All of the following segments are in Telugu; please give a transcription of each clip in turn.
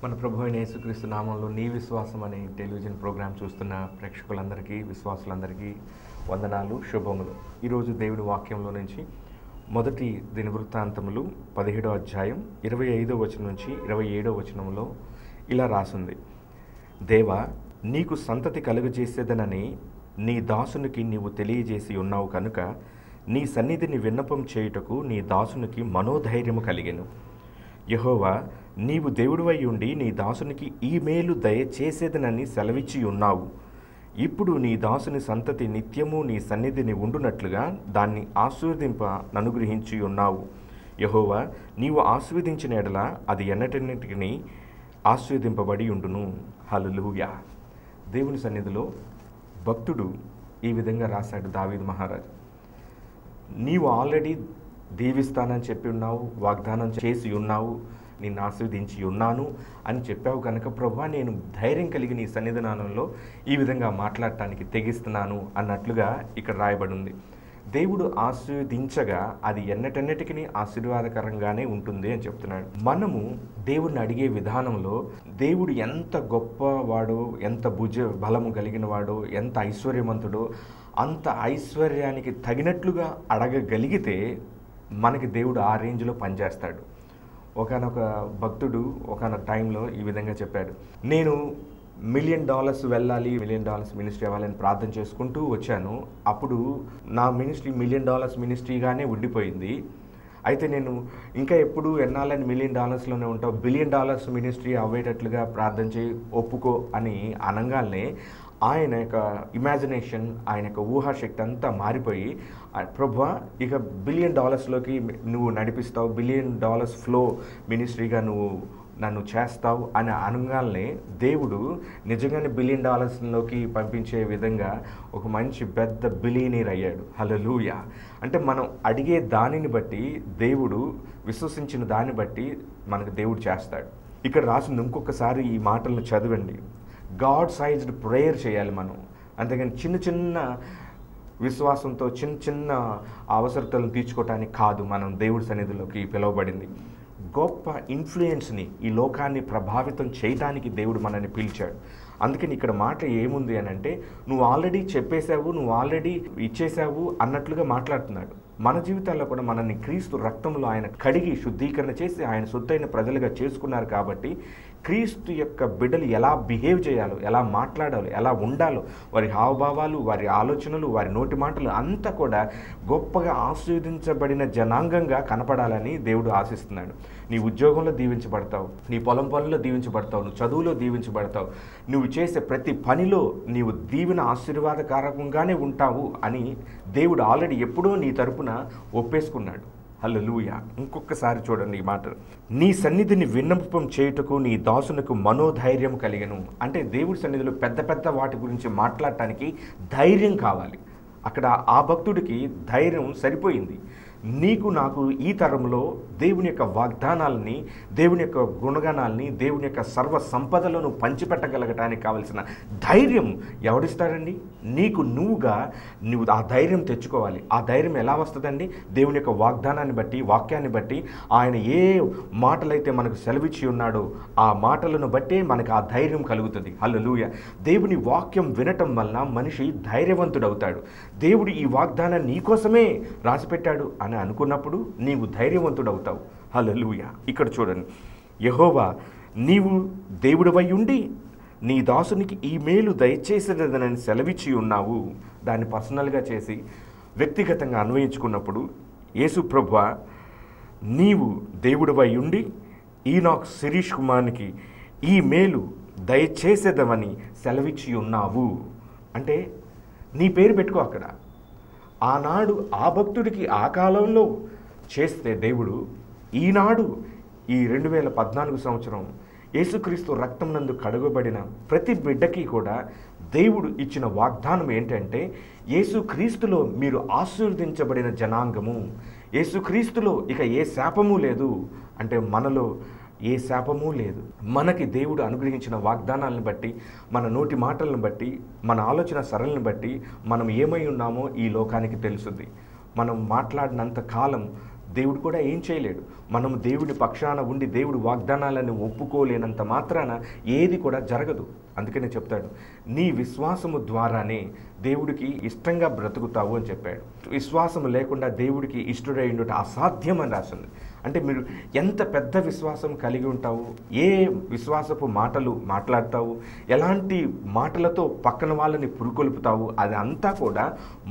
మన ప్రభు అయిన యేసుక్రీస్తు నామంలో నీ విశ్వాసం అనే టెలివిజన్ ప్రోగ్రాం చూస్తున్న ప్రేక్షకులందరికీ, విశ్వాసులందరికీ వందనాలు, శుభములు. ఈరోజు దేవుడి వాక్యంలో నుంచి మొదటి దినవృత్తాంతములు 17వ అధ్యాయం 25వ వచనం నుంచి 27వ వచనంలో ఇలా రాసింది: దేవా, నీకు సంతతి కలుగజేసేదనని నీ దాసునికి నీవు తెలియజేసి ఉన్నావు కనుక నీ సన్నిధిని విన్నపం చేయుటకు నీ దాసునికి మనోధైర్యము కలిగెను. యెహోవా, నీవు దేవుడివై ఉండి నీ దాసునికి ఈ మేలు దయచేసేదనని సెలవిచ్చి ఉన్నావు. ఇప్పుడు నీ దాసుని సంతతి నిత్యము నీ సన్నిధిని ఉండునట్లుగా దాన్ని ఆశీర్వదింపననుగ్రహించి ఉన్నావు. యెహోవా, నీవు ఆశీర్వదించిన ఎడల అది ఎన్నటన్నిటికీ ఆశీర్వదింపబడి ఉండును. హల్లెలూయా. దేవుని సన్నిధిలో భక్తుడు ఈ విధంగా రాశాడు దావీదు మహారాజు. నీవు ఆల్రెడీ దీవిస్తానని చెప్పి ఉన్నావు, వాగ్దానం చేసి ఉన్నావు, నిన్ను ఆశీర్వదించి ఉన్నాను అని చెప్పావు కనుక ప్రభువా, నేను ధైర్యం కలిగి నీ సన్నిధానంలో ఈ విధంగా మాట్లాడటానికి తెగిస్తున్నాను అన్నట్లుగా ఇక్కడ రాయబడి ఉంది. దేవుడు ఆశీర్వదించగా అది ఎన్నటన్నిటికీ ఆశీర్వాదకరంగానే ఉంటుంది అని చెప్తున్నాడు. మనము దేవుడిని అడిగే విధానంలో దేవుడు ఎంత గొప్పవాడో, ఎంత బలము కలిగిన వాడో, ఎంత ఐశ్వర్యవంతుడో అంత ఐశ్వర్యానికి తగినట్లుగా అడగగలిగితే మనకి దేవుడు ఆ రేంజ్లో పనిచేస్తాడు. ఒకనొక భక్తుడు ఒకనొక టైంలో ఈ విధంగా చెప్పాడు: నేను $1 మిలియన్ వెళ్ళాలి, $1 మిలియన్ మినిస్ట్రీ అవ్వాలని ప్రార్థన చేసుకుంటూ వచ్చాను. అప్పుడు నా మినిస్ట్రీ $1 మిలియన్ మినిస్ట్రీగానే ఉండిపోయింది. అయితే నేను ఇంకా ఎప్పుడు ఎన్నాళ్ళని $1 మిలియన్ ఉంటావు, $1 బిలియన్ మినిస్ట్రీ అవ్వేటట్లుగా ప్రార్థన చేయి, ఒప్పుకో అని అనగానే ఆయన యొక్క ఇమాజినేషన్, ఆయన యొక్క ఊహాశక్తి అంతా మారిపోయి, ప్రభువా, ఇక $1 బిలియన్ నువ్వు నడిపిస్తావు, $1 బిలియన్ ఫ్లో మినిస్ట్రీగా నువ్వు నన్ను చేస్తావు అని అనగానే దేవుడు నిజంగానే $1 బిలియన్ పంపించే విధంగా ఒక మంచి పెద్ద బిలియనీర్ అయ్యాడు. హల్లెలూయా. అంటే మనం అడిగే దానిని బట్టి, దేవుడు విశ్వసించిన దాన్ని బట్టి మనకు దేవుడు చేస్తాడు. ఇక్కడ రాసింది ఇంకొకసారి ఈ మాటలను చదవండి. గాడ్ సైజ్డ్ ప్రేయర్ చేయాలి మనం. అంతేగాని చిన్న చిన్న విశ్వాసంతో చిన్న చిన్న అవసరతలను తీర్చుకోవటానికి కాదు మనం దేవుడి సన్నిధిలోకి పిలువబడింది. గొప్ప ఇన్ఫ్లుయెన్స్ని, ఈ లోకాన్ని ప్రభావితం చేయటానికి దేవుడు మనల్ని పిలిచాడు. అందుకని ఇక్కడ మాట ఏముంది అని అంటే, నువ్వు ఆల్రెడీ చెప్పేశావు, నువ్వు ఆల్రెడీ ఇచ్చేసావు అన్నట్లుగా మాట్లాడుతున్నాడు. మన జీవితాల్లో కూడా మనల్ని క్రీస్తు రక్తంలో ఆయన కడిగి శుద్ధీకరణ చేసి ఆయన సొత్తైన ప్రజలుగా చేసుకున్నారు. కాబట్టి క్రీస్తు యొక్క బిడ్డలు ఎలా బిహేవ్ చేయాలో, ఎలా మాట్లాడాలో, ఎలా ఉండాలో, వారి హావభావాలు, వారి ఆలోచనలు, వారి నోటి మాటలు అంతా కూడా గొప్పగా ఆశీర్వదించబడిన జనాంగంగా కనపడాలని దేవుడు ఆశిస్తున్నాడు. నీ ఉద్యోగంలో దీవించబడతావు, నీ పొలం పనుల్లో దీవించబడతావు, నువ్వు చదువులో దీవించబడతావు, నువ్వు చేసే ప్రతి పనిలో నీవు దీవెన ఆశీర్వాదకారకంగానే ఉంటావు అని దేవుడు ఆల్రెడీ ఎప్పుడో నీ తరపున ఒప్పేసుకున్నాడు. హల్లెలూయా. ఇంకొకసారి చూడండి ఈ మాట: నీ సన్నిధిని విన్నపం చేయుటకు నీ దాసునకు మనోధైర్యం కలిగెను. అంటే దేవుడి సన్నిధిలో పెద్ద పెద్ద వాటి గురించి మాట్లాడటానికి ధైర్యం కావాలి. అక్కడ ఆ భక్తుడికి ధైర్యం సరిపోయింది. నీకు నాకు ఈ తరంలో దేవుని యొక్క వాగ్దానాలని, దేవుని యొక్క గుణగణాలని, దేవుని యొక్క సర్వ సంపదలను పంచిపెట్టగలగటానికి కావలసిన ధైర్యం ఎవడిస్తాడండి? నీకు నువ్వు ఆ ధైర్యం తెచ్చుకోవాలి. ఆ ధైర్యం ఎలా వస్తుందండి? దేవుని యొక్క వాగ్దానాన్ని బట్టి, వాక్యాన్ని బట్టి, ఆయన ఏ మాటలైతే మనకు సెలవిచ్చి ఉన్నాడో ఆ మాటలను బట్టే మనకు ఆ ధైర్యం కలుగుతుంది. హల్లెలూయా. దేవుని వాక్యం వినటం వలన మనిషి ధైర్యవంతుడవుతాడు. దేవుడు ఈ వాగ్దానాన్ని నీకోసమే రాసిపెట్టాడు అని అనుకున్నప్పుడు నీవు ధైర్యవంతుడవుతావు. హల్లెలూయా. ఇక్కడ చూడండి: యెహోవా, నీవు దేవుడివై ఉండి నీ దాసునికి ఈ మేలు దయచేసేదనని సెలవిచ్చి ఉన్నావు. దాన్ని పర్సనల్గా చేసి వ్యక్తిగతంగా అన్వయించుకున్నప్పుడు, యేసు ప్రభువా, నీవు దేవుడివై ఉండి ఈనాక్ శిరీష్ కుమార్కి ఈ మేలు దయచేసేదమని సెలవిచ్చి ఉన్నావు. అంటే నీ పేరు పెట్టుకో అక్కడ. ఆనాడు ఆ భక్తుడికి ఆ కాలంలో చేస్తే దేవుడు ఈనాడు ఈ 2014 సంవత్సరం యేసుక్రీస్తు రక్తం నందు కడుగబడిన ప్రతి బిడ్డకి కూడా దేవుడు ఇచ్చిన వాగ్దానం ఏంటంటే, యేసుక్రీస్తులో మీరు ఆశీర్వదించబడిన జనాంగము. యేసుక్రీస్తులో ఇక ఏ శాపము లేదు. అంటే మనలో ఏ శాపము లేదు. మనకి దేవుడు అనుగ్రహించిన వాగ్దానాలను బట్టి, మన నోటి మాటలను బట్టి, మన ఆలోచన సరళిని బట్టి మనం ఏమై ఉన్నామో ఈ లోకానికి తెలుసుద్ది. మనం మాట్లాడినంత కాలం దేవుడు కూడా ఏం చేయలేడు. మనం దేవుడి పక్షాన ఉండి దేవుడి వాగ్దానాలను ఒప్పుకోలేనంత మాత్రాన ఏది కూడా జరగదు. అందుకనే చెప్తాడు, నీ విశ్వాసము ద్వారానే దేవుడికి ఇష్టంగా బ్రతుకుతావు అని చెప్పాడు. విశ్వాసము లేకుండా దేవుడికి ఇష్టడై ఉండుట అసాధ్యం అని రాసింది. అంటే మీరు ఎంత పెద్ద విశ్వాసం కలిగి ఉంటావు, ఏ విశ్వాసపు మాటలు మాట్లాడతావు, ఎలాంటి మాటలతో పక్కన వాళ్ళని పురుకొల్పుతావు, అది అంతా కూడా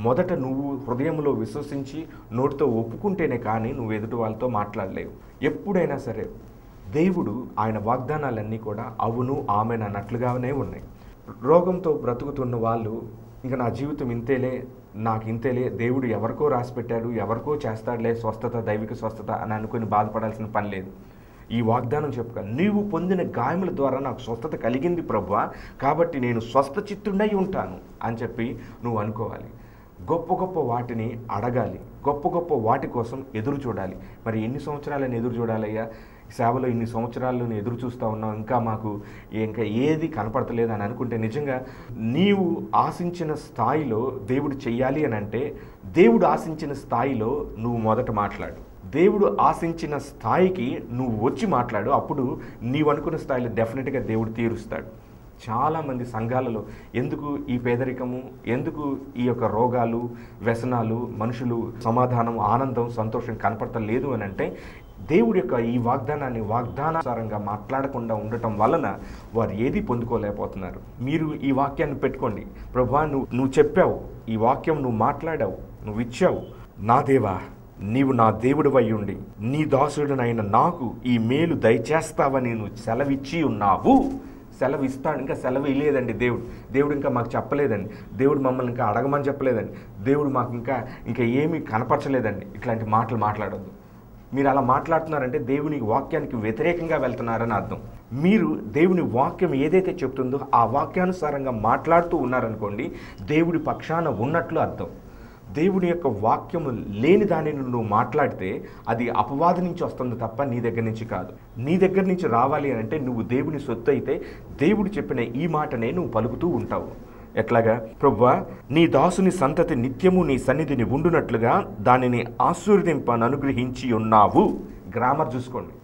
మొదట నువ్వు హృదయంలో విశ్వసించి నోటితో ఒప్పుకుంటేనే కానీ నువ్వు ఎదుటి వాళ్ళతో మాట్లాడలేవు. ఎప్పుడైనా సరే దేవుడు ఆయన వాగ్దానాలన్నీ కూడా అవును ఆమెన్ అన్నట్లుగానే ఉన్నాయి. రోగంతో బ్రతుకుతున్న వాళ్ళు ఇంకా నా జీవితం ఇంతేలే, నాకు ఇంతేలే, దేవుడు ఎవరికో రాసి పెట్టాడు, ఎవరికో చేస్తాడులే స్వస్థత, దైవిక స్వస్థత అని అనుకుని బాధపడాల్సిన పని లేదు. ఈ వాగ్దానం చెప్పుక, నీవు పొందిన గాయముల ద్వారా నాకు స్వస్థత కలిగింది ప్రభువా, కాబట్టి నేను స్వస్థ చిత్తుడై ఉంటాను అని చెప్పి నువ్వు అనుకోవాలి. గొప్ప గొప్ప వాటిని అడగాలి, గొప్ప గొప్ప వాటి కోసం ఎదురు చూడాలి. మరి ఎన్ని సంవత్సరాలను ఎదురు చూడాలయ్యా? సేవలో ఇన్ని సంవత్సరాలు ఎదురు చూస్తూ ఉన్నాం, ఇంకా ఏది కనపడతలేదు అని అనుకుంటే నిజంగా నీవు ఆశించిన స్థాయిలో దేవుడు చెయ్యాలి అని అంటే దేవుడు ఆశించిన స్థాయిలో నువ్వు మొదట మాట్లాడు. దేవుడు ఆశించిన స్థాయికి నువ్వు వచ్చి మాట్లాడు. అప్పుడు నీవు అనుకున్న స్థాయిలో డెఫినెట్గా దేవుడు తీరుస్తాడు. చాలామంది సంఘాలలో ఎందుకు ఈ పేదరికము, ఎందుకు ఈ యొక్క రోగాలు, వ్యసనాలు, మనుషులు సమాధానం, ఆనందం, సంతోషం కనపడతలేదు అని అంటే దేవుడి యొక్క ఈ వాగ్దానాన్ని వాగ్దానానుసారంగా మాట్లాడకుండా ఉండటం వలన వారు ఏది పొందుకోలేకపోతున్నారు. మీరు ఈ వాక్యాన్ని పెట్టుకోండి. ప్రభువా, నువ్వు చెప్పావు, ఈ వాక్యం నువ్వు మాట్లాడావు, నువ్వు ఇచ్చావు. నా దేవా, నీవు నా దేవుడివై ఉండి నీ దాసుడినైన నాకు ఈ మేలు దయచేస్తావని నువ్వు సెలవిచ్చి ఉన్నావు. సెలవు ఇస్తాడు, ఇంకా సెలవు ఇవ్వలేదండి దేవుడు ఇంకా మాకు చెప్పలేదండి, దేవుడు మమ్మల్ని ఇంకా అడగమని చెప్పలేదండి, దేవుడు మాకు ఇంకా ఏమీ కనపరచలేదండి. ఇట్లాంటి మాటలు మాట్లాడొద్దు. మీరు అలా మాట్లాడుతున్నారంటే దేవుని వాక్యానికి వ్యతిరేకంగా వెళ్తున్నారని అర్థం. మీరు దేవుని వాక్యం ఏదైతే చెప్తుందో ఆ వాక్యానుసారంగా మాట్లాడుతూ ఉన్నారనుకోండి, దేవుడి పక్షాన ఉన్నట్లు అర్థం. దేవుని యొక్క వాక్యము లేని దానిని నువ్వు మాట్లాడితే అది అపవాది నుంచి వస్తుంది తప్ప నీ దగ్గర నుంచి కాదు. నీ దగ్గర నుంచి రావాలి అని అంటే నువ్వు దేవుని సొత్తు అయితే దేవుడు చెప్పిన ఈ మాటనే నువ్వు పలుకుతూ ఉంటావు. ఎట్లాగా? ప్రభువా, నీ దాసుని సంతతి నిత్యము నీ సన్నిధిని ఉండునట్లుగా దానిని ఆశీర్వదింపను అనుగ్రహించి ఉన్నావు. గ్రామర్ చూసుకోండి,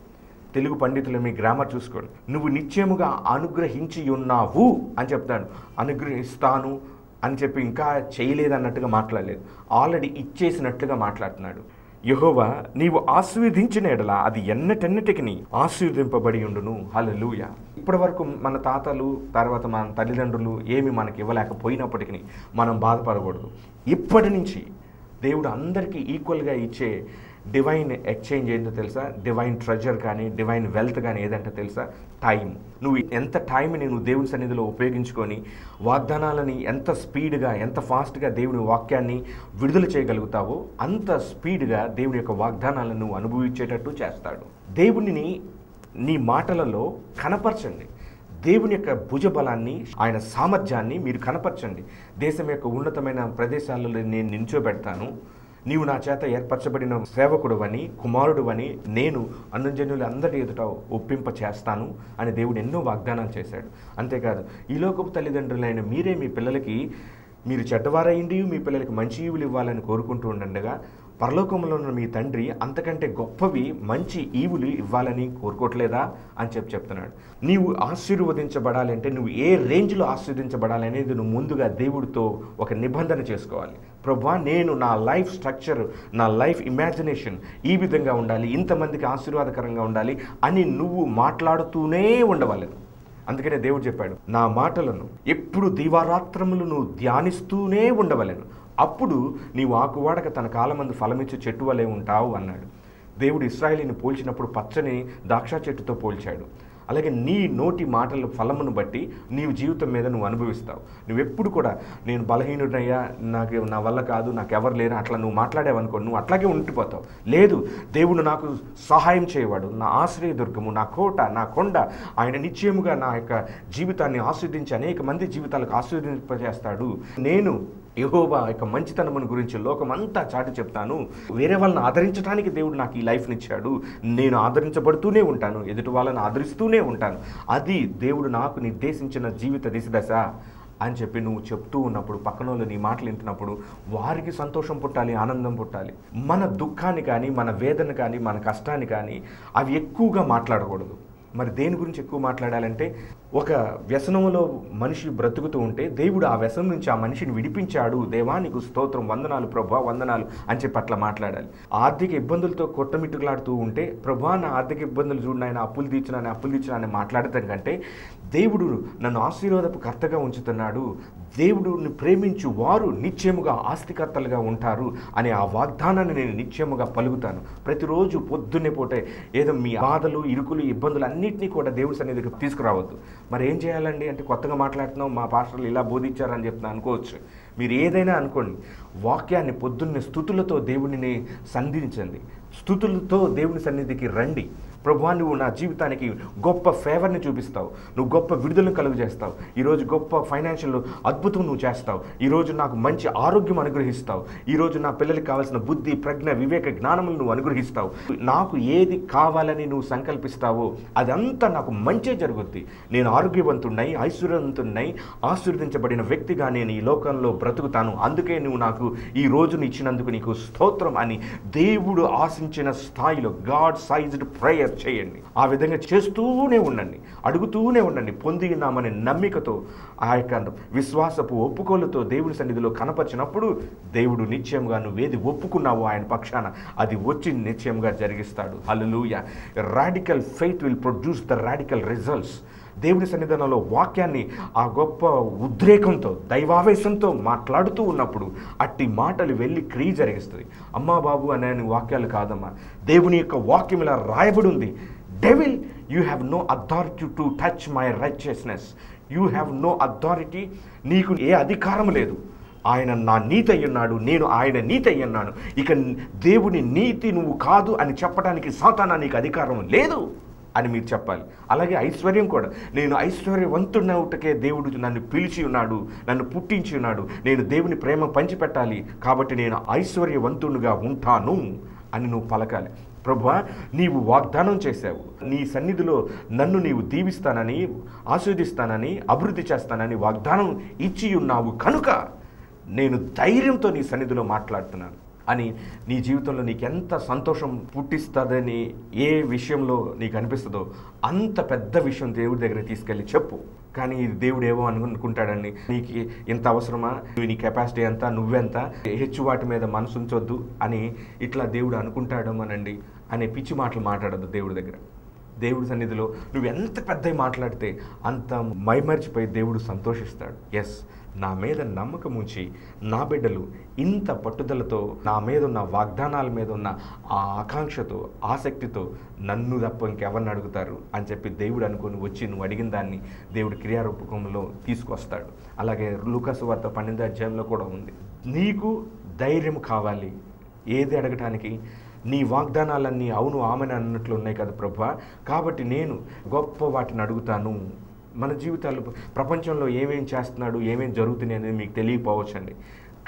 తెలుగు పండితులు మీ గ్రామర్ చూసుకోండి. నువ్వు నిత్యముగా అనుగ్రహించి ఉన్నావు అని చెప్తాడు. అనుగ్రహిస్తాను అని చెప్పి ఇంకా చేయలేదన్నట్టుగా మాట్లాడలేదు, ఆల్రెడీ ఇచ్చేసినట్లుగా మాట్లాడుతున్నాడు. యెహోవా, నీవు ఆశీర్వదించిన ఎడల అది ఎన్నటెన్నటికి ఆశీర్వదింపబడి ఉండును. హల్లెలూయా. ఇప్పటి వరకు మన తాతలు, తర్వాత మన తల్లిదండ్రులు ఏమి మనకి ఇవ్వలేకపోయినప్పటికీ మనం బాధపడకూడదు. ఇప్పటి నుంచి దేవుడు అందరికీ ఈక్వల్గా ఇచ్చే డివైన్ ఎక్స్చేంజ్ ఏంటో తెలుసా? డివైన్ ట్రెజర్ కానీ డివైన్ వెల్త్ కానీ ఏదంటే తెలుసా? టైం. నువ్వు ఎంత టైంని నువ్వు దేవుని సన్నిధిలో ఉపయోగించుకొని వాగ్దానాలని ఎంత స్పీడ్గా, ఎంత ఫాస్ట్గా దేవుని వాక్యాన్ని విడుదల చేయగలుగుతావో అంత స్పీడ్గా దేవుని యొక్క వాగ్దానాలను నువ్వు అనుభవించేటట్టు చేస్తాడు. దేవునిని నీ మాటలలో కనపరచండి. దేవుని యొక్క భుజబలాన్ని, ఆయన సామర్థ్యాన్ని మీరు కనపరచండి. దేశం యొక్క ఉన్నతమైన ప్రదేశాలలో నేను నిల్చోబెడతాను, నీవు నా చేత ఏర్పరచబడిన సేవకుడువని, కుమారుడువని నేను అన్యజనులు అందరి ఎదుట ఒప్పింప చేస్తాను అని దేవుడు ఎన్నో వాగ్దానాలు చేశాడు. అంతేకాదు, ఈ లోకపు తల్లిదండ్రులైన మీరే మీ పిల్లలకి, మీరు చెడ్డవారైండి మీ పిల్లలకి మంచి ఈవులు ఇవ్వాలని కోరుకుంటూ ఉండగా పరలోకంలో ఉన్న మీ తండ్రి అంతకంటే గొప్పవి మంచి ఈవులు ఇవ్వాలని కోరుకోవట్లేదా అని చెప్తున్నాడు. నీవు ఆశీర్వదించబడాలి అంటే నువ్వు ఏ రేంజ్లో ఆశీర్వదించబడాలి అనేది నువ్వు ముందుగా దేవుడితో ఒక నిబంధన చేసుకోవాలి. ప్రభువా, నేను నా లైఫ్ స్ట్రక్చర్, నా లైఫ్ ఇమాజినేషన్ ఈ విధంగా ఉండాలి, ఇంతమందికి ఆశీర్వాదకరంగా ఉండాలి అని నువ్వు మాట్లాడుతూనే ఉండవాలి. అందుకనే దేవుడు చెప్పాడు, నా మాటలను ఎప్పుడు దీవారాత్రములు నువ్వు ధ్యానిస్తూనే ఉండవలెను, అప్పుడు నీవు ఆకువాడక తన కాలమందు ఫలమిచ్చు చెట్టు వలె ఉంటావు అన్నాడు. దేవుడు ఇశ్రాయేలుని పోల్చినప్పుడు పచ్చని ద్రాక్ష చెట్టుతో పోల్చాడు. అలాగే నీ నోటి మాటల ఫలమును బట్టి నీవు జీవితం మీద నువ్వు అనుభవిస్తావు. నువ్వెప్పుడు కూడా నేను బలహీనుడయ్యా, నా వల్ల కాదు, నాకు ఎవరు లేరు అట్లా నువ్వు మాట్లాడావనుకో, నువ్వు అట్లాగే ఉండిపోతావు. లేదు, దేవుడు నాకు సహాయం చేయవాడు, నా ఆశ్రయదుర్గము, నా కోట, నా కొండ, ఆయన నిశ్చయముగా నా యొక్క జీవితాన్ని ఆస్వాదించి అనేక మంది జీవితాలకు ఆస్వాదింపజేస్తాడు. నేను యెహోవా యొక్క మంచితనమును గురించి లోకమంతా చాటి చెప్తాను. వేరే వాళ్ళని ఆదరించడానికి దేవుడు నాకు ఈ లైఫ్ని ఇచ్చాడు, నేను ఆదరించబడుతూనే ఉంటాను, ఎదుటి వాళ్ళని ఆదరిస్తూనే ఉంటాను. అది దేవుడు నాకు నిర్దేశించిన జీవిత దిశ. అని చెప్పి నువ్వు చెప్తూ ఉన్నప్పుడు పక్కన వాళ్ళు నీ మాటలు వింటున్నప్పుడు వారికి సంతోషం పుట్టాలి, ఆనందం పుట్టాలి. మన దుఃఖాన్ని కానీ, మన వేదన కానీ, మన కష్టాన్ని కానీ అవి ఎక్కువగా మాట్లాడకూడదు. మరి దేని గురించి ఎక్కువ మాట్లాడాలంటే, ఒక వ్యసనంలో మనిషి బ్రతుకుతూ ఉంటే దేవుడు ఆ వ్యసనం నుంచి ఆ మనిషిని విడిపించాడు, దేవా నీకు స్తోత్రం, వందనాలు ప్రభువా, వందనాలు అని చెప్పి అట్లా మాట్లాడాలి. ఆర్థిక ఇబ్బందులతో కొట్టమిట్టులాడుతూ ఉంటే, ప్రభువా నా ఆర్థిక ఇబ్బందులు చూడండి, ఆయన అప్పులు తీర్చిన అని మాట్లాడటం కంటే, దేవుడు నన్ను ఆశీర్వాదపు కర్తగా ఉంచుతున్నాడు, దేవుడిని ప్రేమించు వారు నిత్యముగా ఆస్తికర్తలుగా ఉంటారు అనే ఆ వాగ్దానాన్ని నేను నిత్యముగా పలుకుతాను. ప్రతిరోజు పొద్దున్నే పూటే ఏదో మీ బాధలు, ఇరుకులు, ఇబ్బందులు అన్నింటినీ కూడా దేవుడి సన్నిధికి తీసుకురావద్దు. మరి ఏం చేయాలండి అంటే, కొత్తగా మాట్లాడుతున్నాం, మా పాస్టర్లు ఇలా బోధించారని చెప్తున్నా అనుకోవచ్చు. మీరు ఏదైనా అనుకోండి, వాక్యాన్ని పొద్దున్నే స్తుతులతో దేవుడిని సంధించండి, స్తుతులతో దేవుని సన్నిధికి రండి. ప్రభువా నువ్వు నా జీవితానికి గొప్ప ఫేవర్ని చూపిస్తావు, నువ్వు గొప్ప విడుదలను కలుగు చేస్తావు, ఈరోజు గొప్ప ఫైనాన్షియల్ అద్భుతం నువ్వు చేస్తావు, ఈరోజు నాకు మంచి ఆరోగ్యం అనుగ్రహిస్తావు, ఈరోజు నా పిల్లలకి కావాల్సిన బుద్ధి, ప్రజ్ఞ, వివేక, జ్ఞానములు నువ్వు అనుగ్రహిస్తావు, నాకు ఏది కావాలని నువ్వు సంకల్పిస్తావో అదంతా నాకు మంచి జరుగుద్ది, నేను ఆరోగ్యవంతున్నై, ఐశ్వర్యవంతున్నై, ఆశీర్వదించబడిన వ్యక్తిగా నేను ఈ లోకంలో బ్రతుకుతాను, అందుకే నువ్వు నాకు ఈ రోజును ఇచ్చినందుకు నీకు స్తోత్రం అని దేవుడు ఆశించిన స్థాయిలో గాడ్ సైజ్డ్ ప్రేయర్ చేయండి. ఆ విధంగా చేస్తూనే ఉండండి, అడుగుతూనే ఉండండి. పొంది ఉన్నామనే నమ్మికతో, ఆ యొక్క విశ్వాసపు ఒప్పుకోలతో దేవుని సన్నిధిలో కనపరిచినప్పుడు దేవుడు నిశ్చయంగా నువ్వేది ఒప్పుకున్నావో ఆయన పక్షాన అది వచ్చి నిశ్చయంగా జరిగిస్తాడు. Hallelujah. Radical faith will produce the radical results. దేవుని సన్నిధానంలో వాక్యాన్ని ఆ గొప్ప ఉద్రేకంతో, దైవావేశంతో మాట్లాడుతూ ఉన్నప్పుడు అట్టి మాటలు వెళ్ళి క్రియ జరిగిస్తుంది. అమ్మా బాబు అనే వాక్యాలు కాదమ్మా, దేవుని యొక్క వాక్యం ఇలా రాయబడి ఉంది. Devil, you have no authority to touch my righteousness, you have no authority, నీకు ఏ అధికారం లేదు. ఆయన నా నీతి అయ్యున్నాడు, నేను ఆయన నీతి అయ్యున్నాను, ఇక దేవుని నీతి నువ్వు కాదు అని చెప్పడానికి సాతానా నీకు అధికారం లేదు అని మీరు చెప్పాలి. అలాగే ఐశ్వర్యం కూడా, నేను ఐశ్వర్యవంతుడవుటకే దేవుడు నన్ను పిలిచి ఉన్నాడు, నన్ను పుట్టించి ఉన్నాడు, నేను దేవుని ప్రేమ పంచిపెట్టాలి, కాబట్టి నేను ఐశ్వర్యవంతునిగా ఉంటాను అని నువ్వు పలకాలి. ప్రభువా నీవు వాగ్దానం చేశావు, నీ సన్నిధిలో నన్ను నీవు దీవిస్తానని, ఆశీర్వదిస్తానని, అభివృద్ధి చేస్తానని వాగ్దానం ఇచ్చి ఉన్నావు కనుక నేను ధైర్యంతో నీ సన్నిధిలో మాట్లాడుతున్నాను అని నీ జీవితంలో నీకు ఎంత సంతోషం పుట్టిస్తుందని ఏ విషయంలో నీకు అనిపిస్తుందో అంత పెద్ద విషయం దేవుడి దగ్గర తీసుకెళ్ళి చెప్పు. కానీ ఇది దేవుడు ఏవో అనుకుంటాడండి, నీకు ఇంత అవసరమా, నీ కెపాసిటీ ఎంత, నువ్వెంత, హెచ్చు వాటి మీద మనసు ఉంచొద్దు అని ఇట్లా దేవుడు అనుకుంటాడమనండి అనే పిచ్చి మాటలు మాట్లాడద్దు దేవుడి దగ్గర. దేవుడి సన్నిధిలో నువ్వు ఎంత పెద్దవి మాట్లాడితే అంత మైమర్చిపోయి దేవుడు సంతోషిస్తాడు. ఎస్, నా మీద నమ్మకం ఉంచి నా బిడ్డలు ఇంత పట్టుదలతో నా మీద ఉన్న వాగ్దానాల మీద ఉన్న ఆ ఆకాంక్షతో, ఆసక్తితో నన్ను తప్ప ఇంకెవరిని అడుగుతారు అని చెప్పి దేవుడు అనుకొని వచ్చి నువ్వు అడిగిన దాన్ని దేవుడు క్రియారూపకంలో తీసుకొస్తాడు. అలాగే లూకాసు వార్త 12వ అధ్యాయంలో కూడా ఉంది, నీకు ధైర్యం కావాలి ఏది అడగటానికి, నీ వాగ్దానాలన్నీ అవును ఆమెను అన్నట్లు ఉన్నాయి కదా ప్రభువా, కాబట్టి నేను గొప్ప వాటిని అడుగుతాను. మన జీవితాలు ప్రపంచంలో ఏమేం చేస్తున్నాడు, ఏమేం జరుగుతున్నాయి అనేది మీకు తెలియకపోవచ్చండి,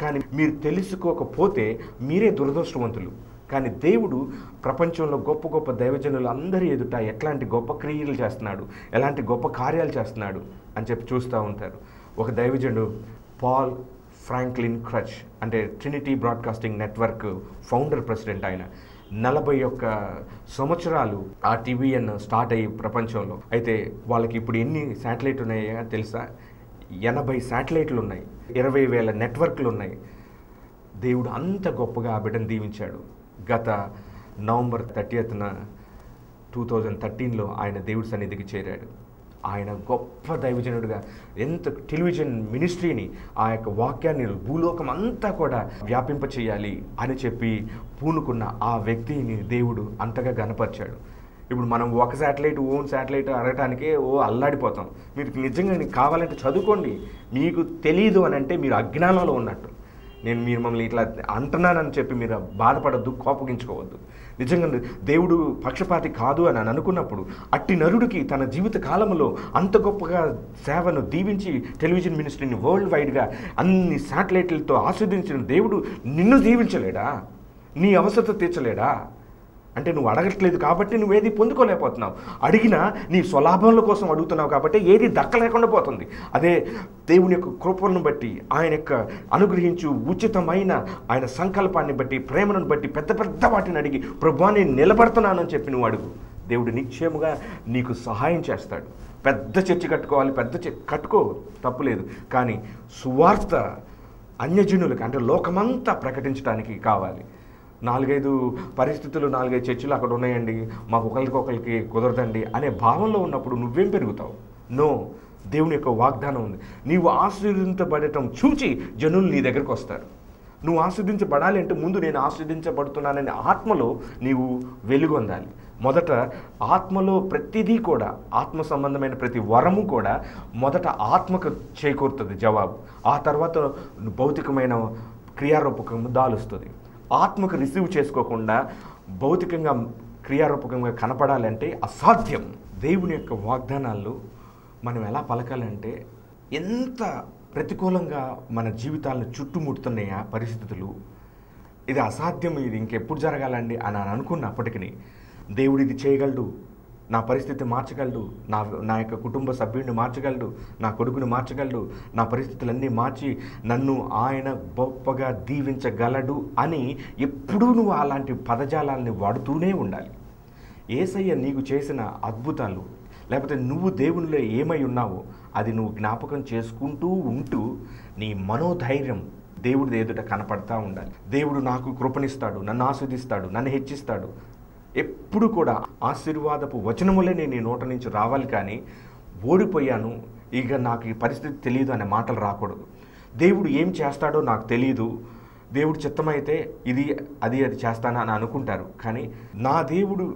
కానీ మీరు తెలుసుకోకపోతే మీరే దురదృష్టవంతులు. కానీ దేవుడు ప్రపంచంలో గొప్ప గొప్ప దైవజనులు అందరి ఎదుట ఎట్లాంటి గొప్ప క్రియలు చేస్తున్నాడు, ఎలాంటి గొప్ప కార్యాలు చేస్తున్నాడు అని చెప్పి చూస్తూ ఉంటారు. ఒక దైవజనుడు పాల్ ఫ్రాంక్లిన్ క్రచ్, అంటే Trinity broadcasting network founder president, ఆయన 41 సంవత్సరాలు ఆ టీవీఎన్ స్టార్ట్ అయ్యి ప్రపంచంలో. అయితే వాళ్ళకి ఇప్పుడు ఎన్ని శాటిలైట్ ఉన్నాయో తెలుసా? 80 శాటిలైట్లు ఉన్నాయి, 20,000 నెట్వర్క్లు ఉన్నాయి. దేవుడు అంత గొప్పగా ఆ బిడ్డను దీవించాడు. గత నవంబర్ 30న 2013లో ఆయన దేవుడి సన్నిధికి చేరాడు. ఆయన గొప్ప దైవజనుడిగా ఎంత టెలివిజన్ మినిస్ట్రీని, ఆ యొక్క వాక్యాన్ని భూలోకం అంతా కూడా వ్యాపింప చేయాలి అని చెప్పి పూనుకున్న ఆ వ్యక్తిని దేవుడు అంతగా గణపరిచాడు. ఇప్పుడు మనం ఒక శాటిలైట్, ఓన్ శాటిలైట్ అడగటానికే అల్లాడిపోతాం. మీరు నిజంగా కావాలంటే చదువుకోండి, మీకు తెలియదు అని అంటే మీరు అజ్ఞానంలో ఉన్నట్టు. నేను మీరు మమ్మల్ని ఇట్లా అంటున్నానని చెప్పి మీరు బాధపడద్దు, కోపగించుకోవద్దు. నిజంగా దేవుడు పక్షపాతి కాదు అని అనుకున్నప్పుడు అట్టి నరుడికి తన జీవిత కాలంలో అంత గొప్పగా సేవను దీవించి టెలివిజన్ మినిస్ట్రీని వరల్డ్ వైడ్గా అన్ని శాటిలైట్లతో ఆస్వాదించిన దేవుడు నిన్ను దీవించలేడా? నీ అవసరత తీర్చలేడా? అంటే నువ్వు అడగట్లేదు కాబట్టి నువ్వేది పొందుకోలేకపోతున్నావు. అడిగినా నీ స్వలాభంల కోసం అడుగుతున్నావు కాబట్టి ఏది దక్కలేకుండా పోతుంది. అదే దేవుని యొక్క కృపను బట్టి, ఆయన యొక్క అనుగ్రహించు ఉచితమైన ఆయన సంకల్పాన్ని బట్టి, ప్రేమను బట్టి పెద్ద పెద్ద వాటిని అడిగి ప్రభువా నేను నిలబడుతున్నానని చెప్పి నువ్వు అడుగు. దేవుడు నిశ్చయముగా నీకు సహాయం చేస్తాడు. పెద్ద చర్చి కట్టుకోవాలి, కట్టుకో, తప్పులేదు. కానీ సువార్త అన్యజనులకు అంటే లోకమంతా ప్రకటించడానికి కావాలి. 4-5 పరిస్థితులు, 4-5 చర్చిలు అక్కడ ఉన్నాయండి, మాకు ఒకరికి కుదరదండి అనే భావంలో ఉన్నప్పుడు నువ్వేం పెరుగుతావు? నో, దేవుని యొక్క వాగ్దానం ఉంది. నీవు ఆశీర్వదించబడటం చూచి జనులు నీ దగ్గరకు వస్తారు. నువ్వు ఆస్వాదించబడాలి అంటే ముందు నేను ఆస్వాదించబడుతున్నాననే ఆత్మలో నీవు వెలుగొందాలి. మొదట ఆత్మలో ప్రతిదీ కూడా, ఆత్మ సంబంధమైన ప్రతి వరము కూడా మొదట ఆత్మకు చేకూరుతుంది జవాబు. ఆ తర్వాత భౌతికమైన క్రియారూపకం దాలుస్తుంది. ఆత్మకు రిసీవ్ చేసుకోకుండా భౌతికంగా క్రియారూపకంగా కనపడాలంటే అసాధ్యం. దేవుని యొక్క వాగ్దానాలు మనం ఎలా పలకాలంటే, ఎంత ప్రతికూలంగా మన జీవితాలను చుట్టుముడుతున్నాయా పరిస్థితులు, ఇది అసాధ్యం, ఇది ఇంకెప్పుడు జరగాలండి అని అనుకున్నప్పటికీ దేవుడు ఇది చేయగలడు, నా పరిస్థితి మార్చగలడు, నా యొక్క కుటుంబ సభ్యుడిని మార్చగలడు, నా కొడుకుని మార్చగలడు, నా పరిస్థితులన్నీ మార్చి నన్ను ఆయన గొప్పగా దీవించగలడు అని ఎప్పుడూ నువ్వు అలాంటి పదజాలాన్ని వాడుతూనే ఉండాలి. యేసయ్య నీకు చేసిన అద్భుతాలు, లేకపోతే నువ్వు దేవునిలో ఏమై ఉన్నావో అది నువ్వు జ్ఞాపకం చేసుకుంటూ ఉంటూ నీ మనోధైర్యం దేవుడి ఎదుట కనపడతా ఉండాలి. దేవుడు నాకు కృపణిస్తాడు, నన్ను ఆస్వాదిస్తాడు, నన్ను హెచ్చిస్తాడు. ఎప్పుడు కూడా ఆశీర్వాదపు వచనములే నేను నీ నోట నుంచి రావాలి, కానీ ఓడిపోయాను, ఇక నాకు ఈ పరిస్థితి తెలియదు అనే మాటలు రాకూడదు. దేవుడు ఏం చేస్తాడో నాకు తెలియదు, దేవుడు చిత్తమైతే అది చేస్తానా అని అనుకుంటారు. కానీ నా దేవుడు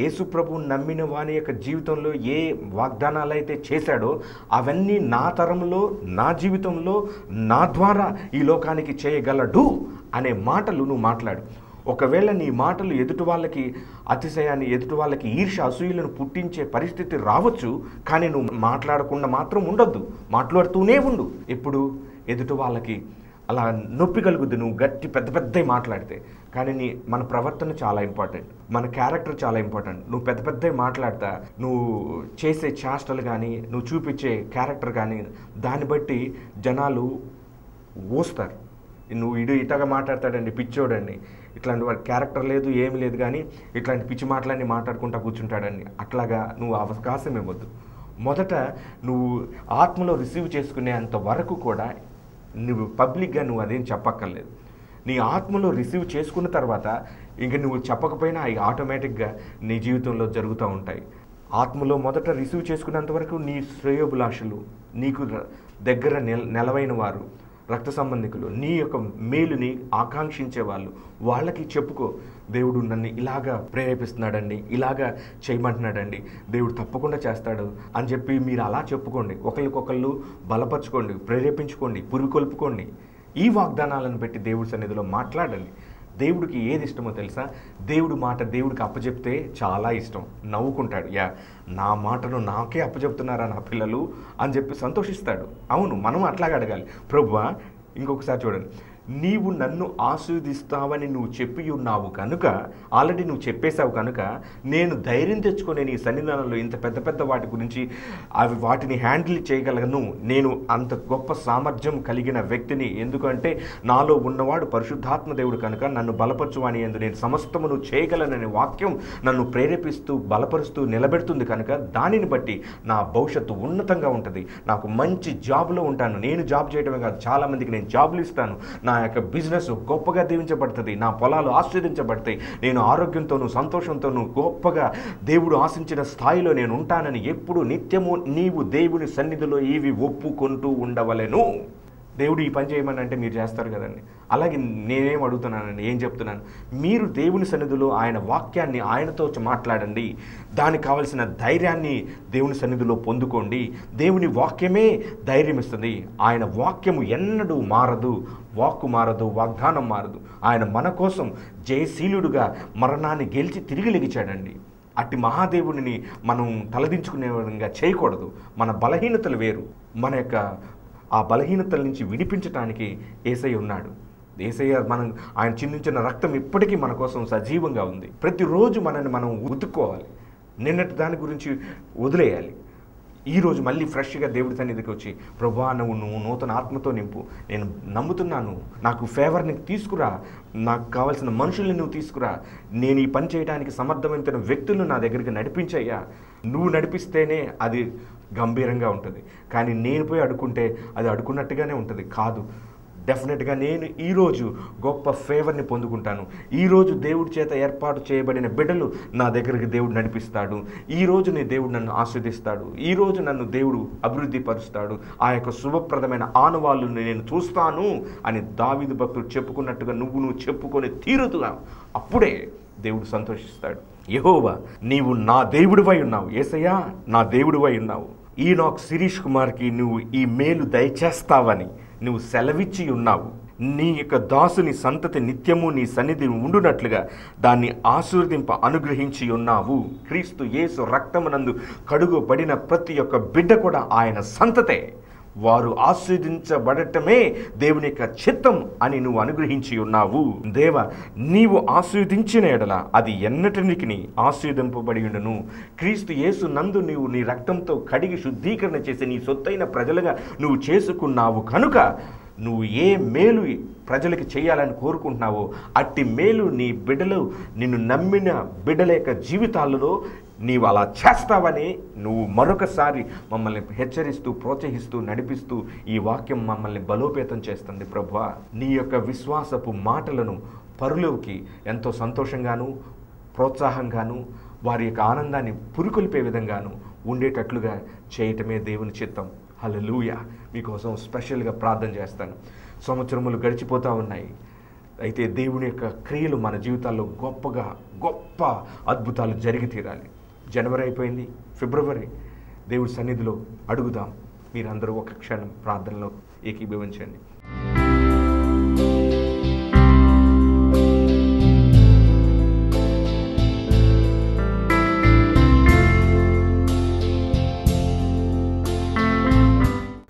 యేసు ప్రభువుని నమ్మిన వాని యొక్క జీవితంలో ఏ వాగ్దానాలు అయితే చేశాడో అవన్నీ నా తరంలో, నా జీవితంలో, నా ద్వారా ఈ లోకానికి చేయగలడు అనే మాటలు నువ్వు మాట్లాడు. ఒకవేళ నీ మాటలు ఎదుటి వాళ్ళకి అతిశయాన్ని, ఎదుటి వాళ్ళకి ఈర్ష్య, అసూయలను పుట్టించే పరిస్థితి రావచ్చు, కానీ నువ్వు మాట్లాడకుండా మాత్రం ఉండొద్దు, మాట్లాడుతూనే ఉండు. ఎప్పుడు ఎదుటి వాళ్ళకి అలా నొప్పి కలుగుద్ది నువ్వు గట్టి పెద్దవి మాట్లాడితే. కానీ మన ప్రవర్తన చాలా ఇంపార్టెంట్, మన క్యారెక్టర్ చాలా ఇంపార్టెంట్. నువ్వు పెద్దవి మాట్లాడతా, నువ్వు చేసే చేష్టలు కానీ, నువ్వు చూపించే క్యారెక్టర్ కానీ, దాన్ని బట్టి జనాలు ఓస్తారు. నువ్వు ఇటగా మాట్లాడతాడండి, పిచ్చోడండి, ఇట్లాంటి వాడి క్యారెక్టర్ లేదు, ఏమి లేదు, కానీ ఇట్లాంటి పిచ్చి మాటలన్నీ మాట్లాడుకుంటా కూర్చుంటాడండి, అట్లాగా నువ్వు అవకాశం ఇవ్వద్దు. మొదట నువ్వు ఆత్మలో రిసీవ్ చేసుకునే అంత వరకు కూడా నువ్వు పబ్లిక్గా నువ్వు అదేం చెప్పక్కర్లేదు. నీ ఆత్మలో రిసీవ్ చేసుకున్న తర్వాత ఇంక నువ్వు చెప్పకపోయినా అవి ఆటోమేటిక్గా నీ జీవితంలో జరుగుతూ ఉంటాయి. ఆత్మలో మొదట రిసీవ్ చేసుకున్నంత వరకు నీ శ్రేయోభిలాషులు, నీకు దగ్గర నెలవైన వారు, రక్త సంబంధికులు, నీ యొక్క మేలుని ఆకాంక్షించే వాళ్ళకి చెప్పుకో, దేవుడు నన్ను ఇలాగా ప్రేరేపిస్తున్నాడండి, ఇలాగా చేయమంటున్నాడండి, దేవుడు తప్పకుండా చేస్తాడు అని చెప్పి మీరు అలా చెప్పుకోండి. ఒకరికొకళ్ళు బలపరచుకోండి, ప్రేరేపించుకోండి, పురికొల్పుకోండి. ఈ వాగ్దానాలను పెట్టి దేవుడి సన్నిధిలో మాట్లాడండి. దేవుడికి ఏది ఇష్టమో తెలుసా? దేవుడి మాట దేవుడికి అప్పచెప్తే చాలా ఇష్టం, నవ్వుకుంటాడు. నా మాటను నాకే అప్పచెప్తున్నారా నా పిల్లలు అని చెప్పి సంతోషిస్తాడు. అవును, మనం అట్లాగే అడగాలి. ప్రభువా, ఇంకొకసారి చూడండి, నీవు నన్ను ఆశీర్వదిస్తావని నువ్వు చెప్పి ఉన్నావు కనుక, ఆల్రెడీ నువ్వు చెప్పేశావు కనుక నేను ధైర్యం తెచ్చుకునే నీ సన్నిధానంలో ఇంత పెద్ద వాటి గురించి వాటిని హ్యాండిల్ చేయగలను. నేను అంత గొప్ప సామర్థ్యం కలిగిన వ్యక్తిని, ఎందుకంటే నాలో ఉన్నవాడు పరిశుద్ధాత్మ దేవుడు కనుక నన్ను బలపరచువాని ఎందు నేను సమస్తమును చేయగలననే వాక్యం నన్ను ప్రేరేపిస్తూ బలపరుస్తూ నిలబెడుతుంది కనుక దానిని బట్టి నా భవిష్యత్తు ఉన్నతంగా ఉంటుంది. నాకు మంచి జాబ్లో ఉంటాను. నేను జాబ్ చేయడమే కాదు, చాలామందికి నేను జాబులు ఇస్తాను. నా యొక్క బిజినెస్ గొప్పగా దీవించబడుతుంది, నా పొలాలు ఆస్వాదించబడతాయి, నేను ఆరోగ్యంతోనూ సంతోషంతోనూ గొప్పగా దేవుడు ఆశించిన స్థాయిలో నేను ఉంటానని ఎప్పుడు నిత్యము నీవు దేవుని సన్నిధిలో ఇవి ఒప్పుకుంటూ ఉండవలెను. దేవుడు ఈ పని చేయమని అంటే మీరు చేస్తారు కదండి. అలాగే నేనేం అడుగుతున్నానండి, ఏం చెప్తున్నాను, మీరు దేవుని సన్నిధిలో ఆయన వాక్యాన్ని ఆయనతో మాట్లాడండి. దానికి కావలసిన ధైర్యాన్ని దేవుని సన్నిధిలో పొందుకోండి. దేవుని వాక్యమే ధైర్యం ఇస్తుంది. ఆయన వాక్యము ఎన్నడూ మారదు, వాక్కు మారదు, వాగ్దానం మారదు. ఆయన మన కోసం జయశీలుడుగా మరణాన్ని గెలిచి తిరిగి లెగిచాడండి. అట్టి మహాదేవుడిని మనం తలదించుకునే విధంగా చేయకూడదు. మన బలహీనతలు వేరు, మన యొక్క ఆ బలహీనతల నుంచి విడిపించడానికి యేసయ్య ఉన్నాడు. యేసయ్య ఆయన చిందించిన రక్తం ఇప్పటికీ మన కోసం సజీవంగా ఉంది. ప్రతిరోజు మనల్ని మనం ఉతుక్కోవాలి. నిన్నటి దాని గురించి వదిలేయాలి. ఈరోజు మళ్ళీ ఫ్రెష్గా దేవుడి సన్నిధికి వచ్చి, ప్రభువా నువ్వు నూతన ఆత్మతో నింపు, నేను నమ్ముతున్నాను, నాకు ఫేవర్ని తీసుకురా, నాకు కావాల్సిన మనుషుల్ని నువ్వు తీసుకురా, నేను ఈ పని చేయడానికి సమర్థమైన వ్యక్తులను నా దగ్గరికి నడిపించయ్యా. నువ్వు నడిపిస్తేనే అది గంభీరంగా ఉంటుంది. కానీ నేను పోయి అడుక్కుంటే అది అడుకున్నట్టుగానే ఉంటుంది. కాదు, డెఫినెట్గా నేను ఈరోజు గొప్ప ఫేవర్ని పొందుకుంటాను. ఈరోజు దేవుడి చేత ఏర్పాటు చేయబడిన బిడ్డలు నా దగ్గరికి దేవుడు నడిపిస్తాడు. ఈరోజు దేవుడు నన్ను ఆస్వాదిస్తాడు. ఈరోజు నన్ను దేవుడు అభివృద్ధి పరుస్తాడు. ఆ యొక్క శుభప్రదమైన ఆనవాళ్ళను నేను చూస్తాను అని దావీదు భక్తుడు చెప్పుకున్నట్టుగా నువ్వు చెప్పుకొని తీరుతున్నా. అప్పుడే దేవుడు సంతోషిస్తాడు. యెహోవా నీవు నా దేవుడివై ఉన్నావు. యేసయ్యా నా దేవుడివై ఉన్నావు. ఈనాక్ శిరీష్ కుమార్కి నువ్వు ఈ మేలు దయచేస్తావని నువ్వు సెలవిచ్చి ఉన్నావు. నీ యొక్క దాసుని సంతతి నిత్యము నీ సన్నిధి ఉండునట్లుగా దాన్ని ఆశీర్వదింప అనుగ్రహించి ఉన్నావు. క్రీస్తు యేసు రక్తమునందు కడుగుబడిన ప్రతి ఒక్క బిడ్డ కూడా ఆయన సంతతే. వారు ఆశీర్వదించబడటమే దేవుని యొక్క చిత్తం అని నువ్వు అనుగ్రహించి ఉన్నావు. దేవ, నీవు ఆశీర్వదించిన ఎడల అది ఎన్నటికి ఆశీర్వదింపబడి ఉండును. క్రీస్తు యేసు నందు నీవు నీ రక్తంతో కడిగి శుద్ధీకరణ చేసి నీ సొత్తైన ప్రజలుగా నువ్వు చేసుకున్నావు కనుక నువ్వు ఏ మేలు ప్రజలకి చేయాలని కోరుకుంటున్నావో అట్టి మేలు నీ బిడ్డలు, నిన్ను నమ్మిన బిడ్డల యొక్క జీవితాలలో నీవు అలా చేస్తావని నువ్వు మరొకసారి మమ్మల్ని హెచ్చరిస్తూ, ప్రోత్సహిస్తూ, నడిపిస్తూ ఈ వాక్యం మమ్మల్ని బలోపేతం చేస్తుంది. ప్రభువా, నీ యొక్క విశ్వాసపు మాటలను పరులోకి ఎంతో సంతోషంగాను, ప్రోత్సాహంగాను, వారి యొక్క ఆనందాన్ని పురికొల్పే విధంగాను ఉండేటట్లుగా చేయటమే దేవుని చిత్తం. హల్లెలూయా. మీకోసం స్పెషల్గా ప్రార్థన చేస్తాను. సంవత్సరములు గడిచిపోతూ ఉన్నాయి. అయితే దేవుని యొక్క క్రియలు మన జీవితాల్లో గొప్ప అద్భుతాలు జరిగి తీరాలి. జనవరి అయిపోయింది, ఫిబ్రవరి. దేవుడి సన్నిధిలో అడుగుదాం. మీరందరూ ఒక క్షణం ప్రార్థనలో ఏకీభవించండి.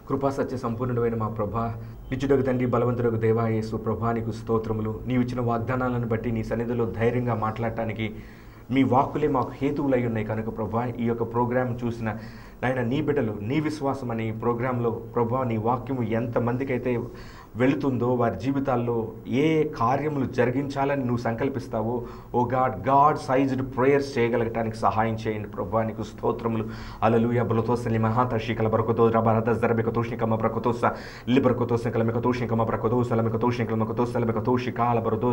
కృపా సత్య సంపూర్ణుడైన మా ప్రభా, నిత్యుడగు తండ్రి, బలవంతుడగు దేవా యేసు ప్రభా, నీకు స్తోత్రములు. నీవు ఇచ్చిన వాగ్దానాలను బట్టి నీ సన్నిధిలో ధైర్యంగా మాట్లాడటానికి మీ వాక్కులే మాకు హేతువులై ఉన్నాయి కనుక ప్రభా, ఈ యొక్క ప్రోగ్రాం చూసిన నాయన నీ బిడ్డలు, నీ విశ్వాసం అనే ఈ ప్రోగ్రాంలో ప్రభా, నీ వాక్యము ఎంతమందికి అయితే వెళుతుందో వారి జీవితాల్లో ఏ కార్యములు జరిగించాలని నువ్వు సంకల్పిస్తావో ఓ గాడ్ సైజ్డ్ ప్రేయర్స్ చేయగలగటానికి సహాయం చేయండి ప్రభా. నీకు స్తోత్రములు. హల్లెలూయా. బలతోసలి మహాతర్షికల బరకతో రబరద జరబెకతోషికమ బ్రకతోస లిబరకతోసకలమికతోషికమ బ్రకతోసలమికతోషికాల బరదో.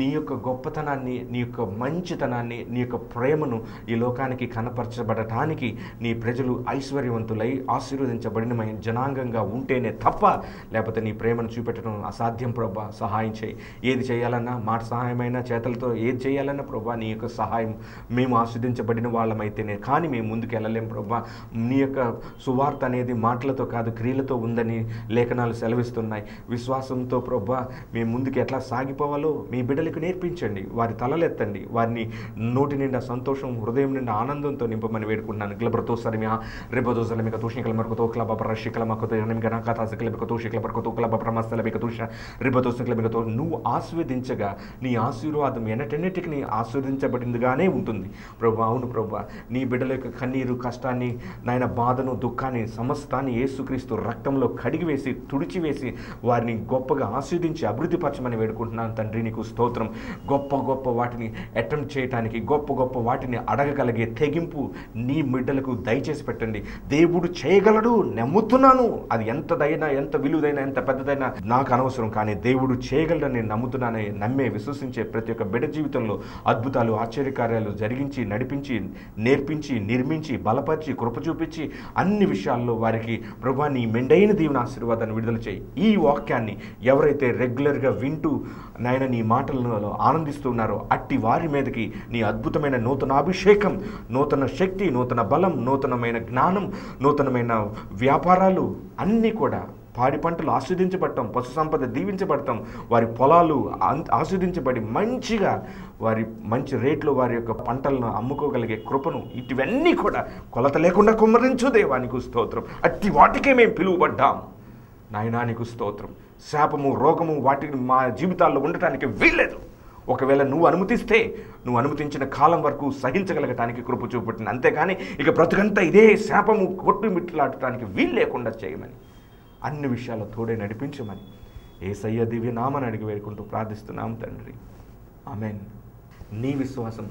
నీ యొక్క గొప్పతనాన్ని, నీ యొక్క మంచితనాన్ని, నీ యొక్క ప్రేమను ఈ లోకానికి కనపరచబడటానికి నీ ప్రజలు ఐశ్వర్యవంతులై ఆశీర్వదించబడిన జనాంగంగా ఉంటేనే తప్ప లేకపోతే నీ ప్రేమను చూపెట్టడం అసాధ్యం ప్రభా. సహాయం చేయి. ఏది చేయాలన్నా, మాట సహాయమైనా, చేతలతో ఏది చేయాలన్నా ప్రభా నీ యొక్క సహాయం. మేము ఆస్వాదించబడిన వాళ్ళమైతేనే కానీ మేము ముందుకు వెళ్ళలేం ప్రభా. నీ యొక్క సువార్త అనేది మాటలతో కాదు క్రియలతో ఉందని లేఖనాలు సెలవిస్తున్నాయి. విశ్వాసంతో ప్రభా మేము ముందుకు ఎట్లా సాగిపోవాలో మీ బిడ్డలకు నేర్పించండి. వారి తలలెత్తండి. వారిని నోటి నిండా సంతోషం, హృదయం నిండా ఆనందంతో నింపమని వేడుకుంటున్నాను. గ్లబ్రతో సరిమియా రేపతో సలమిక తోషికల మరొకతో క్లబ రషికల మకతో ఎనిమిది కథాసికల తోషికల మరొకతో క్లబ ప్రమస్తలమిక తోష రిబతో సికలమికతో నువ్వు ఆస్వాదించగా నీ ఆశీర్వాదం ఎన్నటెన్నిటికి నీ ఆస్వాదించబడిందిగానే ఉంటుంది ప్రభా. అవును ప్రభా, నీ బిడ్డల యొక్క కన్నీరు, కష్టాన్ని, నాయన బాధను, దుఃఖాన్ని సమస్తాన్ని యేసుక్రీస్తు రక్తంలో కడిగివేసి, తుడిచివేసి వారిని గొప్పగా ఆస్వాదించి అభివృద్ధిపరచమని వేడుకుంటున్నాను తండ్రి. నీకు స్తోత్రం. గొప్ప వాటిని అటెంప్ట్ చేయడానికి, గొప్ప వాటిని అడగగలిగే తెగింపు నీ బిడ్డలకు దయచేసి పెట్టండి. దేవుడు చేయగలడు, నమ్ముతున్నాను. అది ఎంతదైనా, ఎంత విలువైన, ఎంత పెద్దదైనా నాకు అనవసరం, కానీ దేవుడు చేయగలడని నేను నమ్ముతున్నానని నమ్మే, విశ్వసించే ప్రతి ఒక్క బిడ్డ జీవితంలో అద్భుతాలు, ఆశ్చర్యకార్యాలు జరిగించి, నడిపించి, నేర్పించి, నిర్మించి, బలపరిచి, కృప చూపించి అన్ని విషయాల్లో వారికి ప్రభువా నీ మెండైన దీవెన ఆశీర్వాదాన్ని విడుదల చేయి. ఈ వాక్యాన్ని ఎవరైతే రెగ్యులర్గా వింటూ నాయన నీ మాటలను ఆనందిస్తున్నారో అట్టి వారి మీదకి నీ అద్భుతమైన నూతన అభిషేకం, నూతన శక్తి, నూతన బలం, నూతనమైన జ్ఞానం, నూతనమైన వ్యాపారాలు అన్నీ కూడా, పాడి పంటలు ఆస్వాదించబడటం, పశు సంపద దీవించబడటం, వారి పొలాలు ఆస్వాదించబడి మంచిగా వారి మంచి రేట్లో వారి యొక్క పంటలను అమ్ముకోగలిగే కృపను ఇటువన్నీ కూడా కొలత లేకుండా కుమ్మరించు దేవా. నీకు స్తోత్రం. అట్టి వాటికే మేము పిలువబడ్డాం నాయనా. నీకు స్తోత్రం. శాపము, రోగము వాటిని మా జీవితాల్లో ఉండటానికి వీల్లేదు. ఒకవేళ నువ్వు అనుమతిస్తే, నువ్వు అనుమతించిన కాలం వరకు సహించగలగటానికి కృప చూపుతుంది. అంతేకాని ఇక బ్రతుకంతా ఇదే శాపము కొట్టుమిట్లాడటానికి వీలు లేకుండా చేయమని, అన్ని విషయాల్లో తోడే నడిపించమని యేసయ్య దివ్య నామని అడిగి వేడుకుంటూ ప్రార్థిస్తున్నాం తండ్రి. ఆమెన్. నీ విశ్వాసం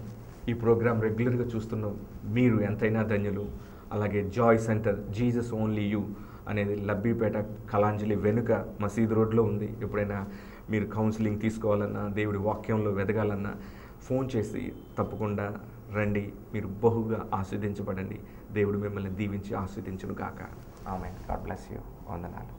ఈ ప్రోగ్రాం రెగ్యులర్గా చూస్తున్న మీరు ఎంతైనా ధన్యులు. అలాగే Joy centre Jesus only you అనేది లబ్బీపేట కళాంజలి వెనుక మసీదు రోడ్లో ఉంది. ఎప్పుడైనా మీరు కౌన్సిలింగ్ తీసుకోవాలన్నా, దేవుడి వాక్యంలో వెదగాలన్నా ఫోన్ చేసి తప్పకుండా రండి. మీరు బహుగా ఆస్వాదించబడండి. దేవుడు మిమ్మల్ని దీవించి ఆస్వాదించును గాక. ఆమేన్. God bless you. వందనాలు.